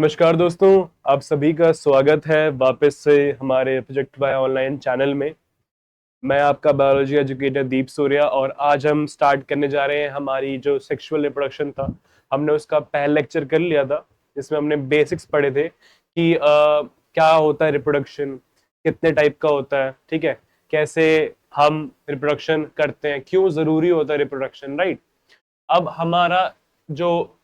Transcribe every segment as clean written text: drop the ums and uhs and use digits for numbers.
नमस्कार दोस्तों, आप सभी का स्वागत है वापस से हमारे प्रोजेक्ट बाय ऑनलाइन चैनल में। मैं आपका बायोलॉजी एजुकेटर दीप सूर्या और आज हम स्टार्ट करने जा रहे हैं हमारी जो सेक्सुअल रिप्रोडक्शन था। हमने उसका पहला लेक्चर कर लिया था जिसमें हमने बेसिक्स पढ़े थे कि क्या होता है रिप्रोडक्शन, कितने टाइप का होता है, ठीक है, कैसे हम रिप्रोडक्शन करते हैं, क्यों ज़रूरी होता है रिप्रोडक्शन, राइट। अब हमारा जो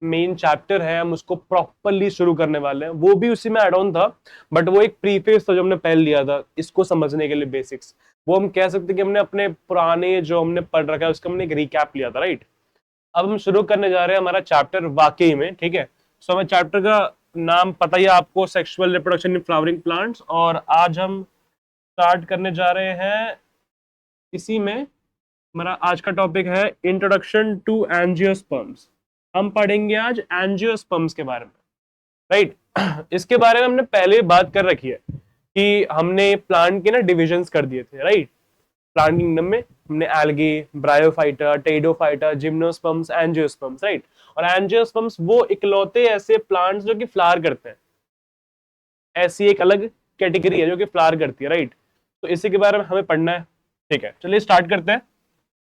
मेन चैप्टर है हम उसको प्रॉपरली शुरू करने वाले हैं, वो भी उसी में एड ऑन था, बट वो एक प्रीफेस था जो हमने पहले लिया था इसको समझने के लिए बेसिक्स। वो हम कह सकते हैं कि हमने अपने पुराने जो हमने पढ़ रखा है उसका हमने एक रिकैप लिया था, राइट। अब हम शुरू करने जा रहे हैं हमारा चैप्टर वाकई में, ठीक है। सो हमें चैप्टर का नाम पता ही है आपको, sexual reproduction in flowering plants, और आज हम स्टार्ट करने जा रहे हैं इसी में। हमारा आज का टॉपिक है इंट्रोडक्शन टू एंजियोस्पर्म्स। हम पढ़ेंगे आज एंजियोस्पर्म्स के बारे में, राइट। इसके बारे में हमने पहले बात कर रखी है कि हमने प्लांट के ना डिविजन्स कर दिए थे, राइट। प्लांट किंगडम में हमने algae, bryophyta, Pteridophyta, gymnosperms, angiosperms, right. और एंजियोस्पर्म्स वो इकलौते ऐसे प्लांट्स जो कि फ्लावर करते हैं, ऐसी एक अलग कैटेगरी है जो कि फ्लावर करती है, राइट। तो इसी के बारे में हमें पढ़ना है, ठीक है। चलिए स्टार्ट करते हैं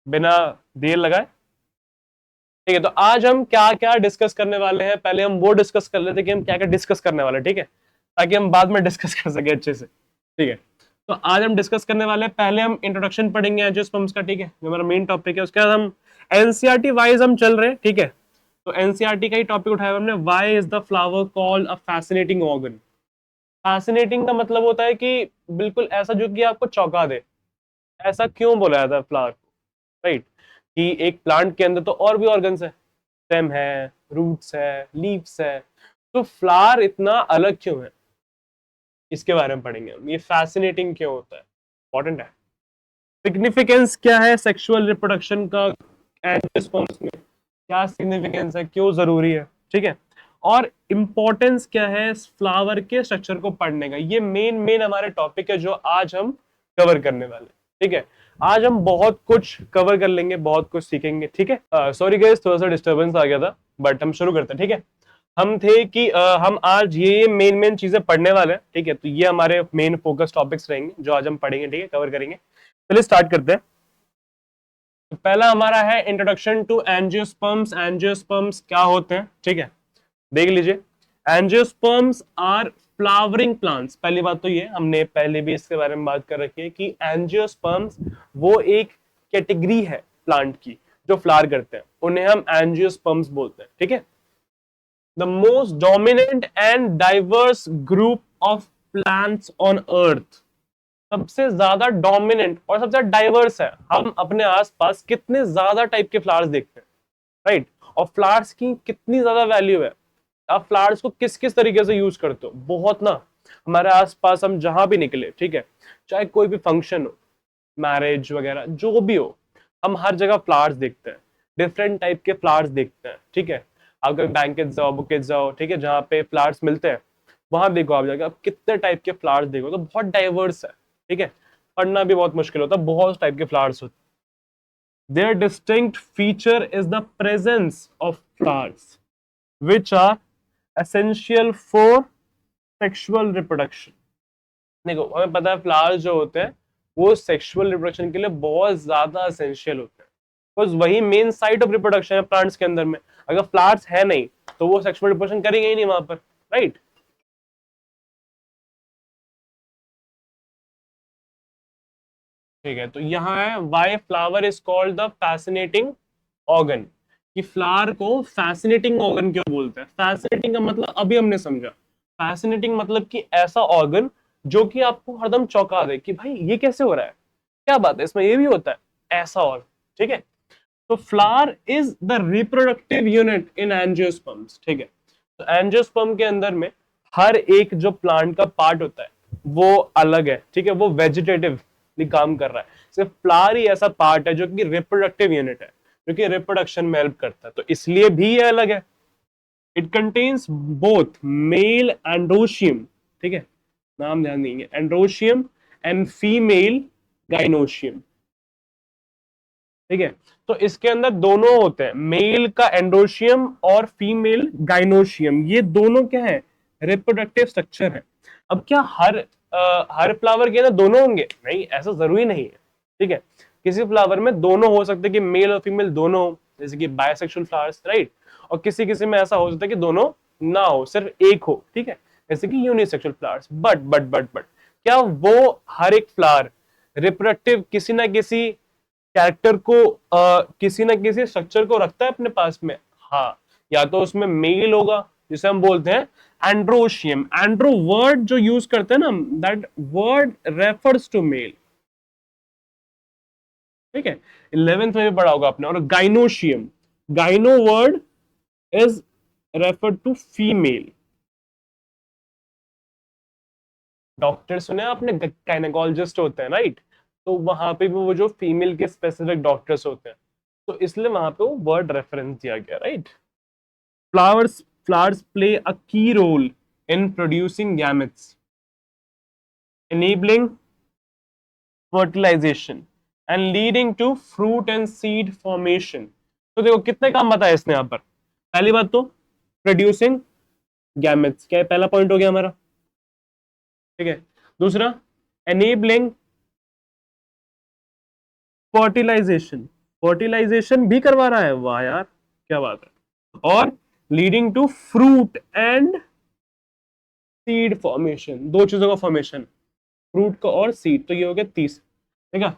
बिना देर लगाए, ठीक है। तो आज हम क्या क्या डिस्कस करने वाले हैं, पहले हम वो डिस्कस कर लेते हैं कि हम क्या क्या डिस्कस करने वाले हैं, ठीक है, ताकि हम बाद में डिस्कस कर सके अच्छे से, ठीक है। तो आज हम डिस्कस करने वाले हैं, पहले हम इंट्रोडक्शन पढ़ेंगे एंजियोस्पर्म्स का, ठीक है, जो हमारा मेन टॉपिक है। उसके बाद हम एनसीईआरटी वाइज हम चल रहे हैं, ठीक है। तो एनसीईआरटी का ही टॉपिक उठाया हमने, why is the flower called a fascinating organ. Fascinating का मतलब होता है कि बिल्कुल ऐसा जो कि आपको चौंका दे। ऐसा क्यों बोला जाता है फ्लावर को, राइट, कि एक प्लांट के अंदर तो और भी ऑर्गन्स है, स्टेम है, रूट्स है, लीव्स है, तो फ्लावर इतना अलग क्यों है, इसके बारे में पढ़ेंगे हम। ये फैसिनेटिंग क्यों होता है, इंपॉर्टेंट है। सिग्निफिकेंस क्या है सेक्सुअल रिप्रोडक्शन का एंजियोस्पर्म्स में, क्या सिग्निफिकेंस है, क्यों जरूरी है, ठीक है। और इंपॉर्टेंस क्या है फ्लावर के स्ट्रक्चर को पढ़ने का। ये मेन मेन हमारे टॉपिक है जो आज हम कवर करने वाले हैं, ठीक है। आज हम बहुत कुछ कवर कर लेंगे, बहुत कुछ सीखेंगे, ठीक है। सॉरी गाइस, थोड़ा सा डिस्टरबेंस आ गया था, बट हम शुरू करते हैं, ठीक है। हम थे कि हम आज ये मेन मेन चीजें पढ़ने वाले हैं, ठीक है। तो ये हमारे मेन फोकस टॉपिक्स रहेंगे जो आज हम पढ़ेंगे, ठीक है, कवर करेंगे। चलिए स्टार्ट करते हैं। तो पहला हमारा है इंट्रोडक्शन टू एंजियोस्पर्म्स। एंजियोस्पर्म्स क्या होते हैं, ठीक है, देख लीजिए। Angiosperms are flowering plants. पहली बात तो ये हमने पहले भी इसके बारे में बात कर रखी है कि एंजियोस्पर्म्स वो एक कैटेगरी है प्लांट की जो फ्लावर करते हैं, उन्हें हम एंजियोस्पर्म्स बोलते हैं, ठीक है। The most dominant and diverse group of plants on earth. सबसे ज्यादा डोमिनेंट और सबसे ज्यादा डाइवर्स है। हम अपने आसपास कितने ज्यादा टाइप के फ्लावर्स देखते हैं, राइट। और फ्लावर्स की कितनी ज्यादा वैल्यू है, आप फ्लावर्स को किस किस तरीके से यूज करते हो, बहुत ना। हमारे आसपास हम जहां भी निकले, ठीक है, चाहे कोई भी फंक्शन हो, मैरिज वगैरह जो भी हो, हम हर जगह फ्लावर्स देखते हैं, डिफरेंट टाइप के फ्लावर्स देखते हैं, ठीक है। आप कभी बैंकेट जाओ, बुकेट जाओ, ठीक है, जहाँ पे फ्लावर्स मिलते हैं, वहां देखो आप जाके, आप कितने टाइप के फ्लावर्स देखो, तो बहुत डाइवर्स है, ठीक है। पढ़ना भी बहुत मुश्किल होता है, बहुत टाइप के फ्लावर्स होते हैं। Their distinct feature is the presence of flowers which are essential for sexual reproduction। देखो हमें पता है फ्लावर्स जो होते हैं वो सेक्सुअल रिप्रोडक्शन के लिए बहुत ज्यादा एसेंशियल होते हैं, बिकॉज वही मेन साइट ऑफ रिप्रोडक्शन है प्लांट्स के अंदर में। अगर फ्लावर्स है नहीं तो वो सेक्सुअल रिप्रोडक्शन करेंगे ही नहीं वहां पर, राइट। ठीक है, तो यहाँ है why flower is called the fascinating organ. कि फ्लावर को फैसिनेटिंग ऑर्गन क्यों बोलते हैं। फैसिनेटिंग का मतलब अभी हमने समझा। फैसिनेटिंग मतलब कि ऐसा ऑर्गन जो कि आपको हरदम चौंका दे कि भाई ये कैसे हो रहा है, क्या बात है, इसमें ये भी होता है, ऐसा और, ठीक है। तो flower is the reproductive unit in angiosperms, ठीक है। तो एंजियोस्पर्म के अंदर में हर एक जो प्लांट का पार्ट होता है वो अलग है, ठीक है, वो वेजिटेटिव काम कर रहा है। सिर्फ फ्लावर ही ऐसा पार्ट है जो कि रिप्रोडक्टिव यूनिट है, जो कि रिप्रोडक्शन में हेल्प करता है, तो इसलिए भी ये अलग है। It contains both male androecium, ठीक है, नाम ध्यान देंगे, एंड्रोशियम एंड फीमेल गाइनोशियम। ठीक है। तो इसके अंदर दोनों होते हैं, मेल का एंड्रोशियम और फीमेल गाइनोशियम, ये दोनों क्या है, रिप्रोडक्टिव स्ट्रक्चर है। अब क्या हर फ्लावर के अंदर दोनों होंगे? नहीं, ऐसा जरूरी नहीं है। ठीक है, किसी फ्लावर में दोनों हो सकते हैं कि मेल और फीमेल दोनों हो, जैसे कि बायसेक्सुअल फ्लावर्स, राइट। और किसी किसी में ऐसा हो सकता है कि दोनों ना हो, सिर्फ एक हो। ठीक है, जैसे कि यूनिसेक्सुअल फ्लावर्स। बट क्या वो हर एक फ्लावर रिप्रोडक्टिव किसी ना किसी कैरेक्टर को, किसी ना किसी स्ट्रक्चर को रखता है अपने पास में? हाँ, या तो उसमें मेल होगा जिसे हम बोलते हैं एंड्रोशियम। एंड्रो वर्ड जो यूज करते हैं ना, that word refers to male. ठीक है, 11th में भी पढ़ा होगा आपने। और gynoecium, gyno word is refer to female. Doctor सुने आपने, गायनेकोलॉजिस्ट होते हैं, राइट। तो वहां पे भी वो जो फीमेल के स्पेसिफिक डॉक्टर्स होते हैं, तो इसलिए वहां पे वो वर्ड रेफरेंस दिया गया, right. Flowers play a key role in producing gametes, enabling fertilization and leading to fruit and seed formation. तो देखो कितने काम बताए इसने यहां पर। पहली बात तो प्रोड्यूसिंग गैमेट्स, क्या है, पहला पॉइंट हो गया हमारा। ठीक है, दूसरा एनेबलिंग फर्टिलाइजेशन, फर्टिलाइजेशन भी करवा रहा है, वाह यार क्या बात है। और leading to fruit and seed formation, दो चीजों का फॉर्मेशन, फ्रूट का और सीड, तो ये हो गया 30। ठीक है,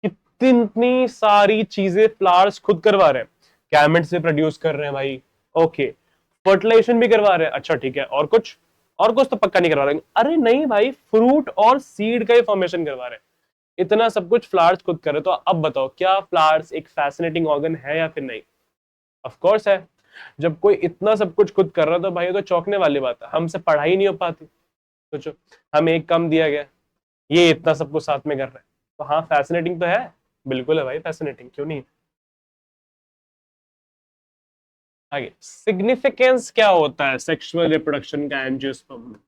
कितनी सारी चीजें फ्लावर्स खुद करवा रहे हैं, गैमेट से प्रोड्यूस कर रहे हैं भाई। ओके, फर्टिलाइजेशन भी करवा रहे हैं, अच्छा ठीक है, और कुछ तो पक्का नहीं करवा रहे? अरे नहीं भाई, फ्रूट और सीड का ही फॉर्मेशन करवा रहे हैं। इतना सब कुछ फ्लावर्स खुद कर रहे हैं। तो अब बताओ, क्या फ्लावर्स एक फैसिनेटिंग ऑर्गन है या फिर नहीं? ऑफ कोर्स है। जब कोई इतना सब कुछ खुद कर रहा है तो भाई तो चौंकने वाली बात है, हमसे पढ़ाई नहीं हो पाती। सोचो, हमें एक कम दिया गया, ये इतना सब कुछ साथ में कर रहा है, तो हाँ फैसिनेटिंग तो है। बिल्कुल है भाई, फैसिनेटिंग क्यों नहीं। आगे, सिग्निफिकेंस क्या होता है सेक्सुअल रिप्रोडक्शन का एंजियोस्पर्म में?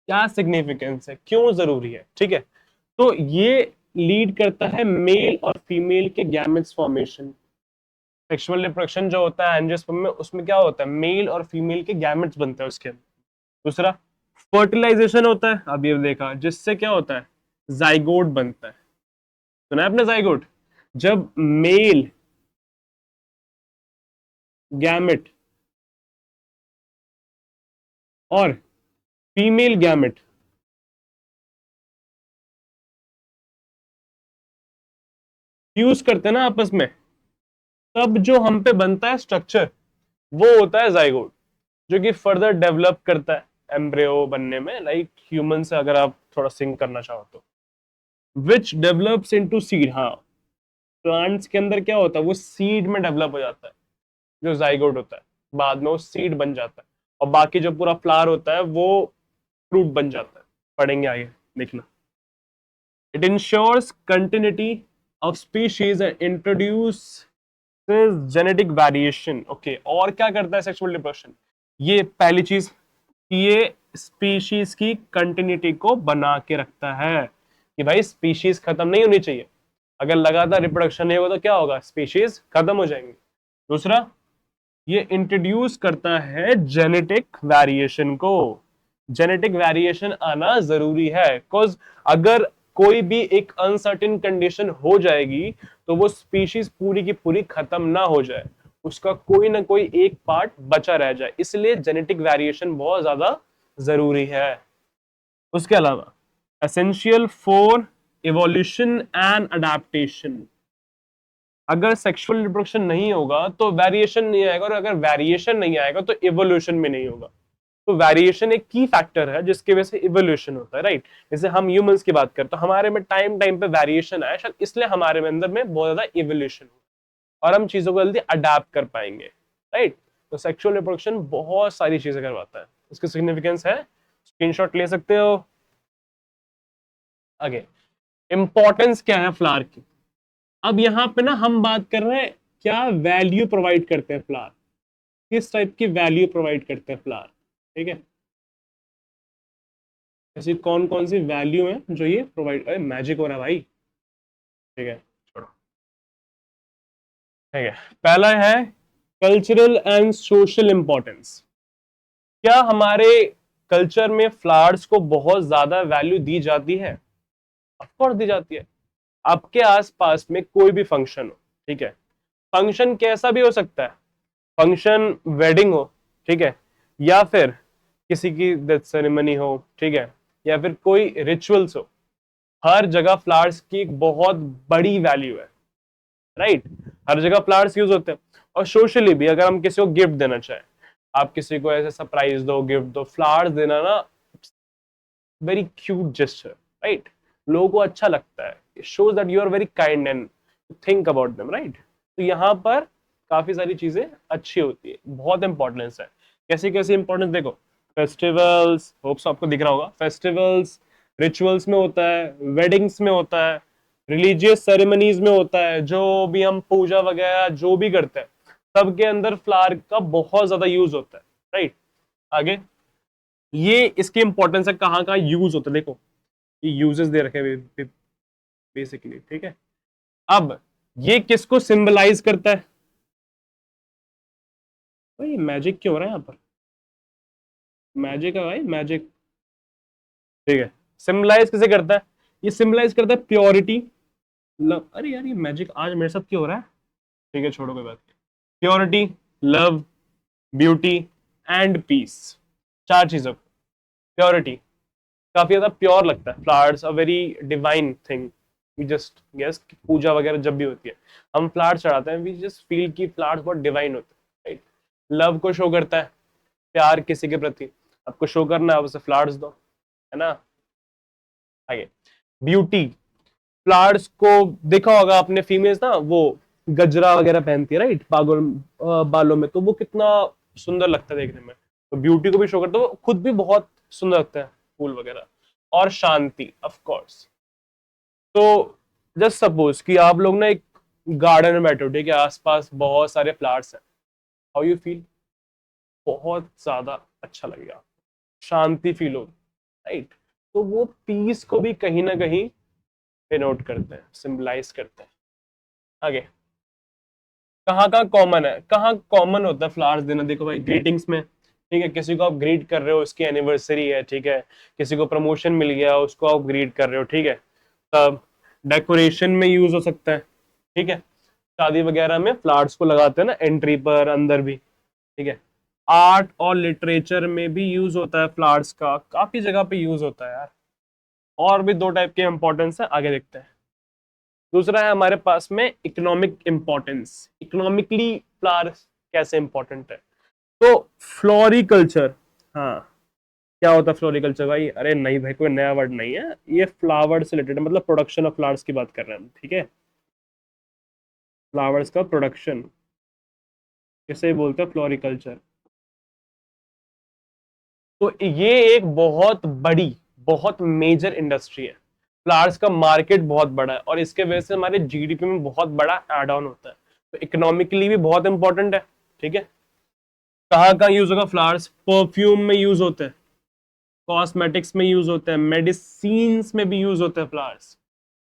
क्या सिग्निफिकेंस है, क्यों जरूरी है? ठीक है, तो ये लीड करता है मेल और फीमेल के गैमेट्स फॉर्मेशन। सेक्सुअल रिप्रोडक्शन जो होता है एंजियोस्पर्म में, उसमें क्या होता है, मेल और फीमेल के गैमेट्स बनते हैं उसके अंदर। दूसरा फर्टिलाइजेशन होता है, अब ये देखा, जिससे क्या होता है, जाइगोट बनता है। सुना है आपने जाइगोट? जब मेल गैमेट और फीमेल गैमेट फ्यूज करते हैं ना आपस में, तब जो हम पे बनता है स्ट्रक्चर, वो होता है जाइगोट, जो कि फर्दर डेवलप करता है एम्ब्रियो बनने में, लाइक ह्यूमन से अगर आप थोड़ा सिंक करना चाहो तो। विच डेवलप्स इनटू सीड, हाँ, प्लांट्स के अंदर क्या होता है, वो सीड में डेवलप हो जाता है, जो जाइगोट होता है, बाद में वो सीड बन जाता है, और बाकी जो पूरा फ्लावर होता है वो फ्रूट बन जाता है। पढ़ेंगे आगे, देखना। It ensures continuity of species and introduce genetic variation. Okay, और क्या करता है सेक्सुअल रिप्रोडक्शन? ये पहली चीज, ये स्पीशीज की कंटिन्यूटी को बना के रखता है, कि भाई स्पीशीज खत्म नहीं होनी चाहिए। अगर लगातार रिप्रोडक्शन नहीं होगा तो क्या होगा, स्पीशीज खत्म हो जाएंगे। दूसरा, ये इंट्रोड्यूस करता है जेनेटिक वेरिएशन को। जेनेटिक वेरिएशन आना जरूरी है, बिकॉज अगर कोई भी एक अनसर्टेन कंडीशन हो जाएगी तो वो स्पीशीज पूरी की पूरी खत्म ना हो जाए, उसका कोई ना कोई एक पार्ट बचा रह जाए, इसलिए जेनेटिक वेरिएशन बहुत ज्यादा जरूरी है। उसके अलावा essential for evolution and adaptation. अगर सेक्सुअल रिप्रोडक्शन नहीं होगा तो वेरिएशन नहीं आएगा, और अगर वेरिएशन नहीं आएगा तो इवोल्यूशन भी नहीं होगा। तो वेरिएशन एक की फैक्टर है जिसकी वजह से इवोल्यूशन होता है, राइट। जैसे हम ह्यूमंस की बात करते हैं, हमारे में टाइम टाइम पे वेरिएशन आया, शायद इसलिए हमारे में अंदर में बहुत ज्यादा इवोल्यूशन हुआ, और हम चीजों को जल्दी अडेप्ट कर पाएंगे, राइट। तो सेक्सुअल रिप्रोडक्शन बहुत सारी चीजें करवाता है, उसकी सिग्निफिकेंस है, स्क्रीनशॉट ले सकते हो। आगे, इंपॉर्टेंस क्या है फ्लावर की? अब यहां पे ना हम बात कर रहे हैं, क्या वैल्यू प्रोवाइड करते हैं फ्लावर, किस टाइप की वैल्यू प्रोवाइड करते हैं फ्लावर। ठीक है, ऐसी कौन कौन सी वैल्यू है जो ये प्रोवाइड, मैजिक हो रहा है भाई। ठीक है, छोड़ो। ठीक है, पहला है कल्चरल एंड सोशल इंपॉर्टेंस। क्या हमारे कल्चर में फ्लावर्स को बहुत ज्यादा वैल्यू दी जाती है? ऑफ कोर्स दी जाती है। आपके आसपास में कोई भी फंक्शन हो, ठीक है, फंक्शन कैसा भी हो सकता है, फंक्शन वेडिंग हो, ठीक है, या फिर किसी की डेथ सेरेमनी हो, ठीक है, या फिर कोई रिचुअल्स हो, हर जगह फ्लावर्स की एक बहुत बड़ी वैल्यू है, राइट। हर जगह फ्लावर्स यूज होते हैं। और सोशली भी अगर हम किसी को गिफ्ट देना चाहें, आप किसी को ऐसे सरप्राइज दो, गिफ्ट दो, फ्लावर्स देना ना, वेरी क्यूट जेस्चर, राइट। लोगों को अच्छा लगता है, shows that you are very kind and think about them, right. तो यहाँ पर काफी सारी चीजें अच्छी होती है, बहुत इंपॉर्टेंस है। कैसी कैसी इंपॉर्टेंस देखो, फेस्टिवल्स, होप्स आपको दिख रहा होगा, फेस्टिवल्स रिचुअल्स में होता है, वेडिंग्स में होता है, रिलीजियस सेरेमनीज में होता है, जो भी हम पूजा वगैरह जो भी करते हैं सबके अंदर फ्लावर का बहुत ज्यादा यूज होता है, राइट। आगे, ये इसकी इंपॉर्टेंस है, कहाँ कहाँ यूज होता है देखो, ये यूजेस दे रखे बेसिकली, ठीक है। अब ये किसको सिंबलाइज करता है? भाई मैजिक क्यों हो रहा है यहाँ पर? मैजिक है भाई, मैजिक, ठीक है। सिंबलाइज किसे करता है? ये सिंबलाइज करता है प्योरिटी, लव। अरे यार ये मैजिक आज मेरे साथ क्यों हो रहा है? ठीक है, छोड़ो कोई बात नहीं। Purity, love, beauty and peace, चार चीजों। प्योरिटी, काफी ज्यादा प्योर लगता है flowers, a very divine thing. We just guess, पूजा वगैरह जब भी होती है हम फ्लावर्स चढ़ाते हैं, वी जस्ट फील कि फ्लावर्स बहुत डिवाइन होते हैं, राइट। लव को शो करता है, प्यार किसी के प्रति आपको शो करना है, उसे फ्लावर्स दो, है ना। आगे, ब्यूटी, फ्लावर्स को देखा होगा आपने, फीमेल्स ना वो गजरा वगैरह पहनती है, राइट, बालों में, तो वो कितना सुंदर लगता है देखने में। तो ब्यूटी को भी शो करता है, वो खुद भी बहुत सुंदर लगता है, फूल वगैरह। और शांति, ऑफ कोर्स। तो जस्ट सपोज कि आप लोग ना एक गार्डन में बैठे हो, ठीक है, आसपास बहुत सारे फ्लावर्स हैं, हाउ यू फील? बहुत ज्यादा अच्छा लगेगा, शांति फील होगी, राइट। तो वो पीस को भी कहीं ना कहीं डिनोट करते हैं, सिंबलाइज करते हैं। आगे, कहाँ कहाँ कॉमन है, कहाँ कॉमन होता है फ्लावर्स देना? देखो भाई, ग्रीटिंग्स में, ठीक है, किसी को आप ग्रीट कर रहे हो, उसकी एनिवर्सरी है, ठीक है, किसी को प्रमोशन मिल गया, उसको आप ग्रीट कर रहे हो, ठीक है। तब डेकोरेशन में यूज हो सकता है, ठीक है, शादी वगैरह में फ्लावर्स को लगाते हैं ना, एंट्री पर, अंदर भी, ठीक है। आर्ट और लिटरेचर में भी यूज होता है फ्लावर्स का, काफी जगह पे यूज होता है यार। और भी दो टाइप के इंपॉर्टेंस है, आगे देखते हैं। दूसरा है हमारे पास में इकोनॉमिक इंपॉर्टेंस। इकोनॉमिकली फ्लावर्स कैसे इंपॉर्टेंट है? तो फ्लोरिकल्चर, हाँ, क्या होता है फ्लोरिकल्चर भाई? अरे नहीं भाई, कोई नया वर्ड नहीं है, ये फ्लावर से रिलेटेड, मतलब प्रोडक्शन ऑफ फ्लावर्स की बात कर रहे हैं हम, ठीक है। फ्लावर्स का प्रोडक्शन इसे बोलते हैं फ्लोरिकल्चर। तो ये एक बहुत बड़ी, बहुत मेजर इंडस्ट्री है। फ्लावर्स का मार्केट बहुत बड़ा है और इसके वजह से हमारे जीडीपी में बहुत बड़ा एड ऑन होता है, तो इकोनॉमिकली भी बहुत इंपॉर्टेंट है, ठीक है। कहाँ कहाँ यूज होगा फ्लावर्स? परफ्यूम में यूज होते हैं, कॉस्मेटिक्स में यूज होते हैं, मेडिसिन्स में भी यूज होते हैं फ्लावर्स।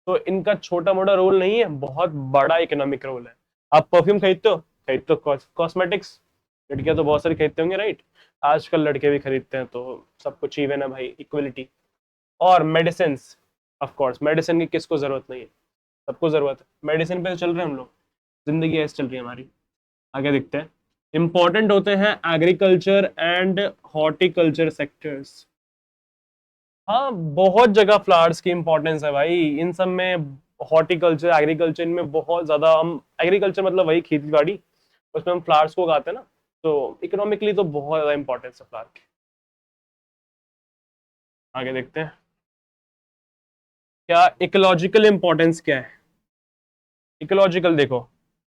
तो इनका छोटा मोटा रोल नहीं है, बहुत बड़ा इकोनॉमिक रोल है। आप परफ्यूम खरीदते हो, खरीदते हो, कॉस्मेटिक्स लड़कियां तो बहुत सारी खरीदते होंगे, राइट। आजकल लड़के भी खरीदते हैं, तो सब कुछ इवन है भाई, इक्वलिटी। और मेडिसिन, ऑफ कोर्स, मेडिसिन की किसको जरूरत नहीं है? सबको जरूरत है, मेडिसिन पे तो चल रहे हैं हम लोग, जिंदगी ऐसे चल रही है हमारी। आगे देखते हैं। इंपॉर्टेंट होते हैं एग्रीकल्चर एंड हॉर्टिकल्चर सेक्टर्स। हाँ, बहुत जगह फ्लावर्स की इंपॉर्टेंस है भाई, इन सब में। हॉर्टिकल्चर, एग्रीकल्चर, इनमें बहुत ज्यादा, हम एग्रीकल्चर मतलब वही खेती बाड़ी, उसमें हम फ्लावर्स को उगाते हैं ना, तो इकोनॉमिकली तो बहुत ज्यादा इंपॉर्टेंस है फ्लावर की। आगे देखते हैं, क्या इकोलॉजिकल इंपॉर्टेंस क्या है? इकोलॉजिकल देखो,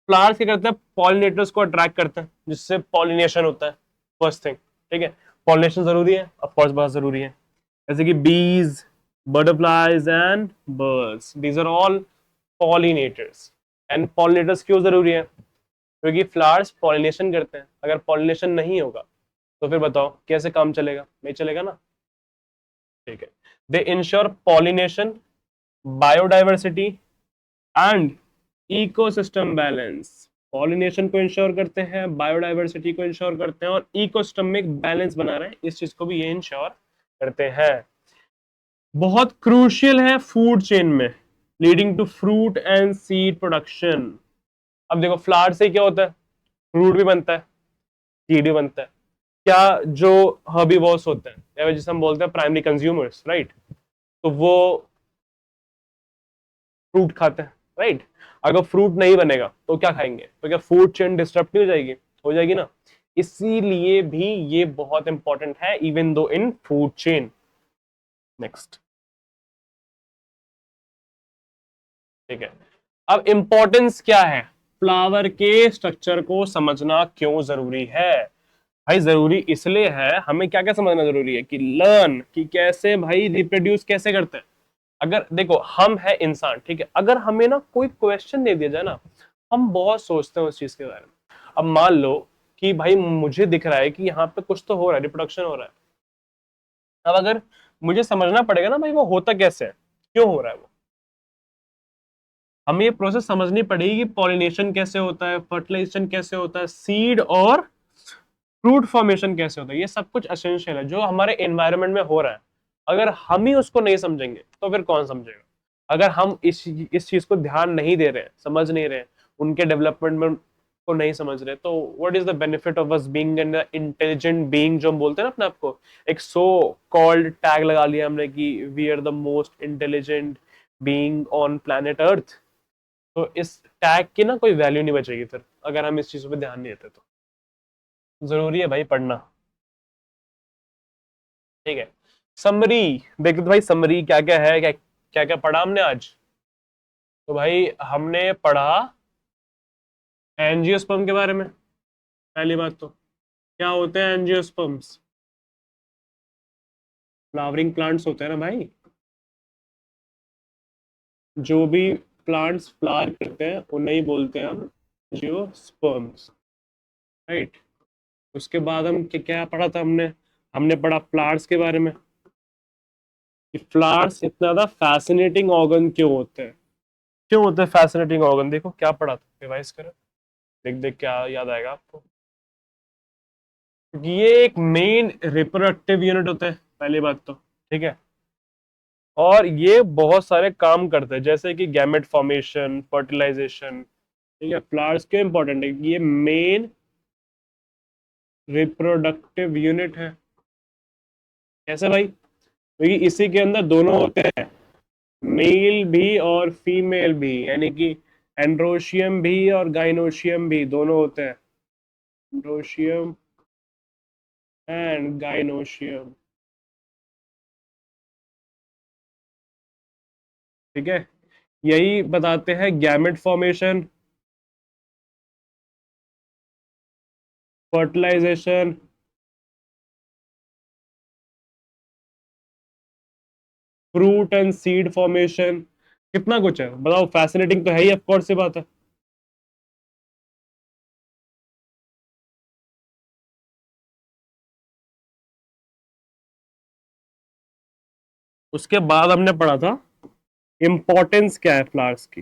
प्लांट्स क्या करते हैं? पॉलिनेटर्स को अट्रैक्ट करते हैं, जिससे पॉलिनेशन होता है, फर्स्ट थिंग, ठीक है। पॉलिनेशन जरूरी है, ऑफ कोर्स बहुत जरूरी है। जैसे कि bees, butterflies and birds, these are all pollinators. And pollinators क्यों जरूरी है? क्योंकि फ्लावर्स पॉलिनेशन करते हैं, अगर पॉलिनेशन नहीं होगा तो फिर बताओ कैसे काम चलेगा? नहीं चलेगा ना, ठीक है। दे ensure pollination, biodiversity and ecosystem balance. Pollination को इंश्योर करते हैं, बायोडाइवर्सिटी को इंश्योर करते हैं और इकोसिस्टम में एक बैलेंस बना रहे हैं, इस चीज को भी ये इंश्योर करते हैं। बहुत क्रूशियल है फूड चेन में, leading to fruit and seed production. अब देखो फ्लावर से क्या होता है, फ्रूट भी बनता है, सीड भी बनता है। क्या जो हर्बीवोर्स होते हैं या जिसे हम बोलते हैं प्राइमरी कंज्यूमर्स, राइट, तो वो फ्रूट खाते हैं, राइट। अगर फ्रूट नहीं बनेगा तो क्या खाएंगे, तो क्या फूड चेन डिस्टर्ब नहीं हो जाएगी, हो जाएगी ना। इसीलिए भी ये बहुत इंपॉर्टेंट है इवन दो इन फूड चेन। नेक्स्ट, ठीक है। अब इंपॉर्टेंस क्या है, फ्लावर के स्ट्रक्चर को समझना क्यों जरूरी है। भाई जरूरी इसलिए है, हमें क्या क्या समझना जरूरी है कि लर्न कि कैसे भाई रिप्रोड्यूस कैसे करते हैं। अगर देखो हम है इंसान, ठीक है, अगर हमें ना कोई क्वेश्चन दे दिया जाए ना, हम बहुत सोचते हैं उस चीज के बारे में। अब मान लो कि भाई मुझे दिख रहा है कि यहाँ पे कुछ तो हो रहा है, रिप्रोडक्शन हो रहा है। अब अगर मुझे समझना पड़ेगा ना भाई वो होता कैसे है, क्यों हो रहा है वो, हमें ये प्रोसेस समझनी पड़ेगी कि पॉलिनेशन कैसे होता है, फर्टिलाइजेशन कैसे होता है, सीड और फ्रूट फॉर्मेशन कैसे होता है। ये सब कुछ एसेंशियल है जो हमारे एनवायरनमेंट में हो रहा है। अगर हम ही उसको नहीं समझेंगे तो फिर कौन समझेगा। अगर हम इस चीज को ध्यान नहीं दे रहे हैं, समझ नहीं रहे हैं, उनके डेवलपमेंट में को नहीं समझ रहे, तो what is the benefit of us being an intelligent being, जो हम बोलते हैं ना अपने आप को, एक सो कॉल्ड टैग लगा लिया हमने कि we are the most intelligent being on planet earth. तो इस टैग की ना कोई वैल्यू नहीं बचेगी फिर, अगर हम इस चीजों पे ध्यान नहीं देते तो। जरूरी है भाई पढ़ना, ठीक है। समरी, देखते तो भाई समरी क्या क्या है, क्या क्या क्या पढ़ा हमने आज। तो भाई हमने पढ़ा एंजियोस्पर्म के बारे में। पहली बात तो क्या होते हैं एंजियोस्पर्म्स, फ्लावरिंग प्लांट्स होते हैं ना भाई, जो भी प्लांट्स फ्लावर करते हैं उन्हें ही बोलते हैं हम एंजियोस्पर्म्स, राइट। उसके बाद हम क्या क्या पढ़ा था हमने, हमने पढ़ा फ्लावर्स के बारे में कि फ्लावर्स इतना ज्यादा फैसिनेटिंग ऑर्गन क्यों होते हैं, क्यों होते हैं फैसिनेटिंग ऑर्गन। देखो क्या पढ़ा था, रिवाइज करो, देख देख क्या याद आएगा आपको। ये एक मेन रिप्रोडक्टिव यूनिट होता है, पहली बात तो, ठीक है। और ये बहुत सारे काम करते हैं जैसे कि गैमेट फॉर्मेशन, फर्टिलाइजेशन, ठीक है। फ्लावर्स क्यों इंपॉर्टेंट है, ये मेन रिप्रोडक्टिव यूनिट है। कैसे भाई, क्योंकि इसी के अंदर दोनों होते हैं, मेल भी और फीमेल भी, यानी कि एंड्रोशियम भी और गाइनोशियम भी, दोनों होते हैं, एंड्रोशियम एंड गाइनोशियम, ठीक है। यही बताते हैं gamete formation, fertilisation, fruit and seed formation, कितना कुछ है बताओ। फैसिनेटिंग तो है ही, ऑफ कोर्स सी बात है। उसके बाद हमने पढ़ा था इंपॉर्टेंस क्या है फ्लावर्स की।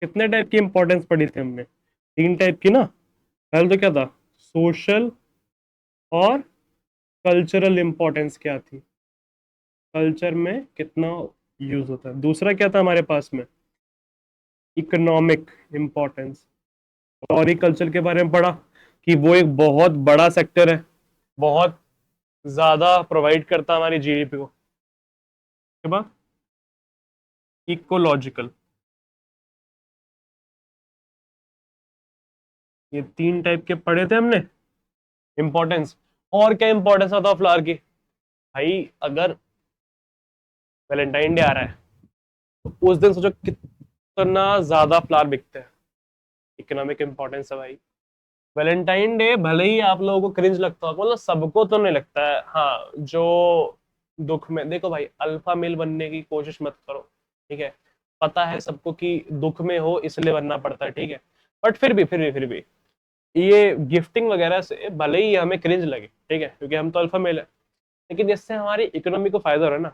कितने टाइप की इंपॉर्टेंस पढ़ी थी हमने, तीन टाइप की ना। पहले तो क्या था, सोशल और कल्चरल इंपॉर्टेंस क्या थी, कल्चर में कितना यूज होता है। दूसरा क्या था हमारे पास में, इकोनॉमिक इंपॉर्टेंस। फ्लोरिकल्चर के बारे में पढ़ा कि वो एक बहुत बड़ा सेक्टर है, बहुत ज्यादा प्रोवाइड करता है हमारी जीडीपी को। के बाद इकोलॉजिकल, ये तीन टाइप के पढ़े थे हमने इंपॉर्टेंस। और क्या इंपॉर्टेंस आता है फ्लावर की, भाई अगर वैलेंटाइन डे आ रहा है तो उस दिन सोचो कितना ज्यादा फ्लावर बिकते हैं। इकोनॉमिक इंपॉर्टेंस है भाई। वैलेंटाइन डे भले ही आप लोगों को क्रिंज लगता हो, मतलब सबको तो नहीं लगता है, हाँ जो दुख में, देखो भाई अल्फा मेल बनने की कोशिश मत करो, ठीक है। पता है सबको कि दुख में हो इसलिए बनना पड़ता है, ठीक है। बट फिर भी ये गिफ्टिंग वगैरह से भले ही हमें क्रिंज लगे, ठीक है, क्योंकि हम तो अल्फा मेल है, लेकिन जिससे हमारी इकोनॉमी को फायदा हो रहा है ना,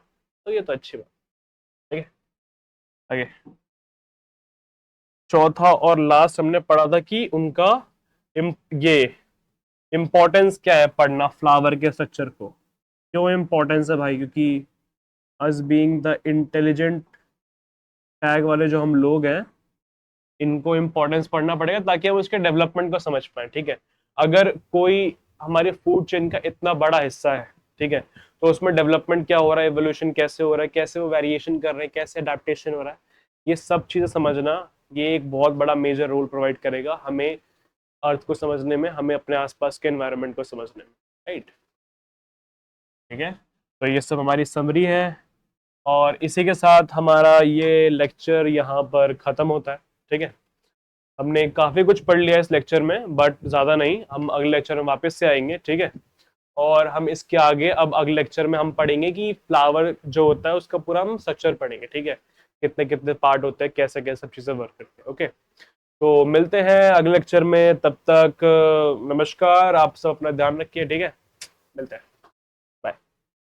तो ये तो अच्छी बात, ठीक है। आगे चौथा और लास्ट हमने पढ़ा था कि उनका ये इम्पोर्टेंस क्या है पढ़ना फ्लावर के स्ट्रक्चर को। क्यों इम्पोर्टेंस है भाई? क्योंकि अस बीइंग द इंटेलिजेंट टैग वाले जो हम लोग हैं, इनको इम्पोर्टेंस पढ़ना पड़ेगा ताकि हम उसके डेवलपमेंट को समझ पाए। ठीक है, अगर कोई हमारे फूड चेन का इतना बड़ा हिस्सा है, ठीक है, तो उसमें डेवलपमेंट क्या हो रहा है, एवोल्यूशन कैसे हो रहा है, कैसे वो वेरिएशन कर रहे हैं, कैसे अडेप्टेशन हो रहा है, ये सब चीजें समझना ये एक बहुत बड़ा मेजर रोल प्रोवाइड करेगा हमें अर्थ को समझने में, हमें अपने आसपास के एनवायरनमेंट को समझने में। राइट, ठीक है, तो ये सब हमारी समरी है और इसी के साथ हमारा ये लेक्चर यहाँ पर ख़त्म होता है। ठीक है, हमने काफ़ी कुछ पढ़ लिया इस लेक्चर में, बट ज़्यादा नहीं, हम अगले लेक्चर में वापस से आएंगे। ठीक है, और हम इसके आगे अब अगले लेक्चर में हम पढ़ेंगे कि फ्लावर जो होता है उसका पूरा हम स्ट्रक्चर पढ़ेंगे। ठीक है, कितने कितने पार्ट होते हैं, कैसे कैसे सब चीज़ें वर्क करती हैं। ओके, तो मिलते हैं अगले लेक्चर में, तब तक नमस्कार, आप सब अपना ध्यान रखिए। ठीक है, मिलते हैं।